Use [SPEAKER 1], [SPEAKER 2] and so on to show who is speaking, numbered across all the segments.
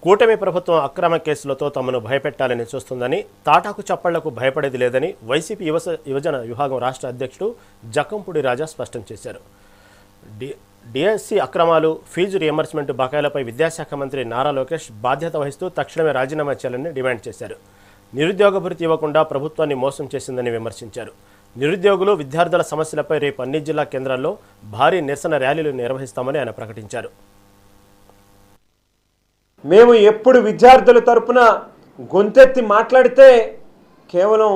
[SPEAKER 1] కూటమి ప్రభుత్వం అక్రమ కేసులతో తమను భయపెట్టాలని చూస్తుందని, తాటాకు చప్పళ్లకు భయపడేది లేదని వైసీపీ యువజన విభాగం రాష్ట్ర అధ్యక్షుడు జక్కంపూడి రాజా స్పష్టం చేశారు. డిఎస్సి అక్రమాలు, ఫీజు రియంబర్స్మెంట్ బకాయిలపై విద్యాశాఖ మంత్రి నారా లోకేష్ బాధ్యత వహిస్తూ తక్షణమే రాజీనామా చేయాలని డిమాండ్ చేశారు. నిరుద్యోగ భృతి ఇవ్వకుండా ప్రభుత్వాన్ని మోసం చేసిందని విమర్శించారు. నిరుద్యోగులు, విద్యార్థుల సమస్యలపై రేపు అన్ని జిల్లా కేంద్రాల్లో భారీ నిరసన ర్యాలీలు నిర్వహిస్తామని ఆయన ప్రకటించారు.
[SPEAKER 2] మేము ఎప్పుడు విద్యార్థుల తరపున గొంతెత్తి మాట్లాడితే కేవలం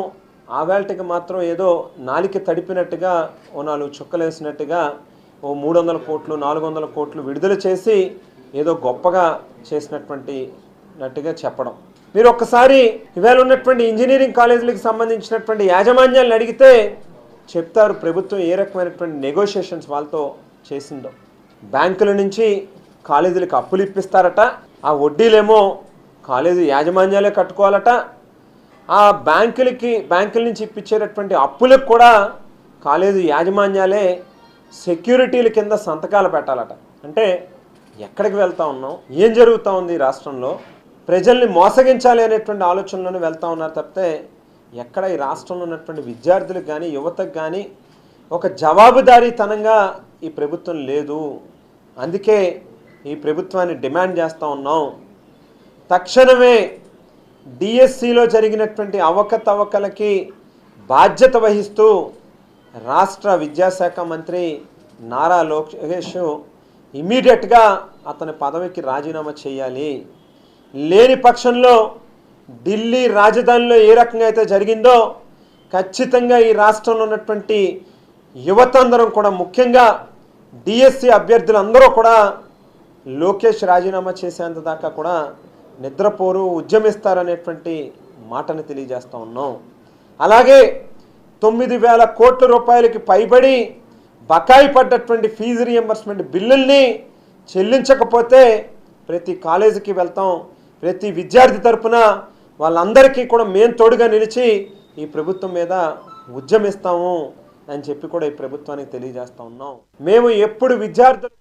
[SPEAKER 2] ఆవేళకి మాత్రం ఏదో నాలిక తడిపినట్టుగా, ఓ 4 చుక్కలేసినట్టుగా, ఓ 300 కోట్లు 400 కోట్లు విడుదల చేసి ఏదో గొప్పగా చేసినట్టుగా చెప్పడం. మీరు ఒక్కసారి ఇవాళ ఉన్నటువంటి ఇంజనీరింగ్ కాలేజీలకు సంబంధించినటువంటి యాజమాన్యాలను అడిగితే చెప్తారు ప్రభుత్వం ఏ రకమైనటువంటి నెగోషియేషన్స్ వాళ్ళతో చేసిందో. బ్యాంకుల నుంచి కాలేజీలకు అప్పులు ఇప్పిస్తారట, ఆ వడ్డీలేమో కాలేజీ యాజమాన్యాలే కట్టుకోవాలట, ఆ బ్యాంకుల నుంచి ఇప్పించేటటువంటి అప్పులకు కూడా కాలేజీ యాజమాన్యాలే సెక్యూరిటీల కింద సంతకాలు పెట్టాలట. అంటే ఎక్కడికి వెళ్తా ఉన్నాం, ఏం జరుగుతూ ఉంది రాష్ట్రంలో? ప్రజల్ని మోసగించాలి అనేటువంటి ఆలోచనలోనే వెళ్తూ ఉన్నారు తప్పితే ఎక్కడ ఈ రాష్ట్రంలో ఉన్నటువంటి విద్యార్థులకు కానీ యువతకు కానీ ఒక జవాబుదారీతనంగా ఈ ప్రభుత్వం లేదు. అందుకే ఈ ప్రభుత్వాన్ని డిమాండ్ చేస్తూ ఉన్నాం. తక్షణమే డిఎస్సిలో జరిగినటువంటి అవకతవకలకి బాధ్యత వహిస్తూ రాష్ట్ర విద్యాశాఖ మంత్రి నారా లోకేష్ ఇమీడియట్గా అతని పదవికి రాజీనామా చేయాలి. లేని పక్షంలో ఢిల్లీ రాజధానిలో ఏ రకంగా అయితే జరిగిందో ఖచ్చితంగా ఈ రాష్ట్రంలో ఉన్నటువంటి యువతందరం కూడా, ముఖ్యంగా డిఎస్సి అభ్యర్థులందరూ కూడా లోకేష్ రాజీనామా చేసేంత దాకా కూడా నిద్రపోరు, ఉద్యమిస్తారనేటువంటి మాటను తెలియజేస్తూ ఉన్నాం. అలాగే 9,000 కోట్ల రూపాయలకి పైబడి బకాయి పడ్డటువంటి ఫీజు రియంబర్స్మెంట్ బిల్లుల్ని చెల్లించకపోతే ప్రతి కాలేజీకి వెళ్తాం, ప్రతి విద్యార్థి తరపున వాళ్ళందరికీ కూడా మేము తోడుగా నిలిచి ఈ ప్రభుత్వం మీద ఉద్యమిస్తాము అని చెప్పి కూడా ఈ ప్రభుత్వానికి తెలియజేస్తూ ఉన్నాం. మేము ఎప్పుడు విద్యార్థులు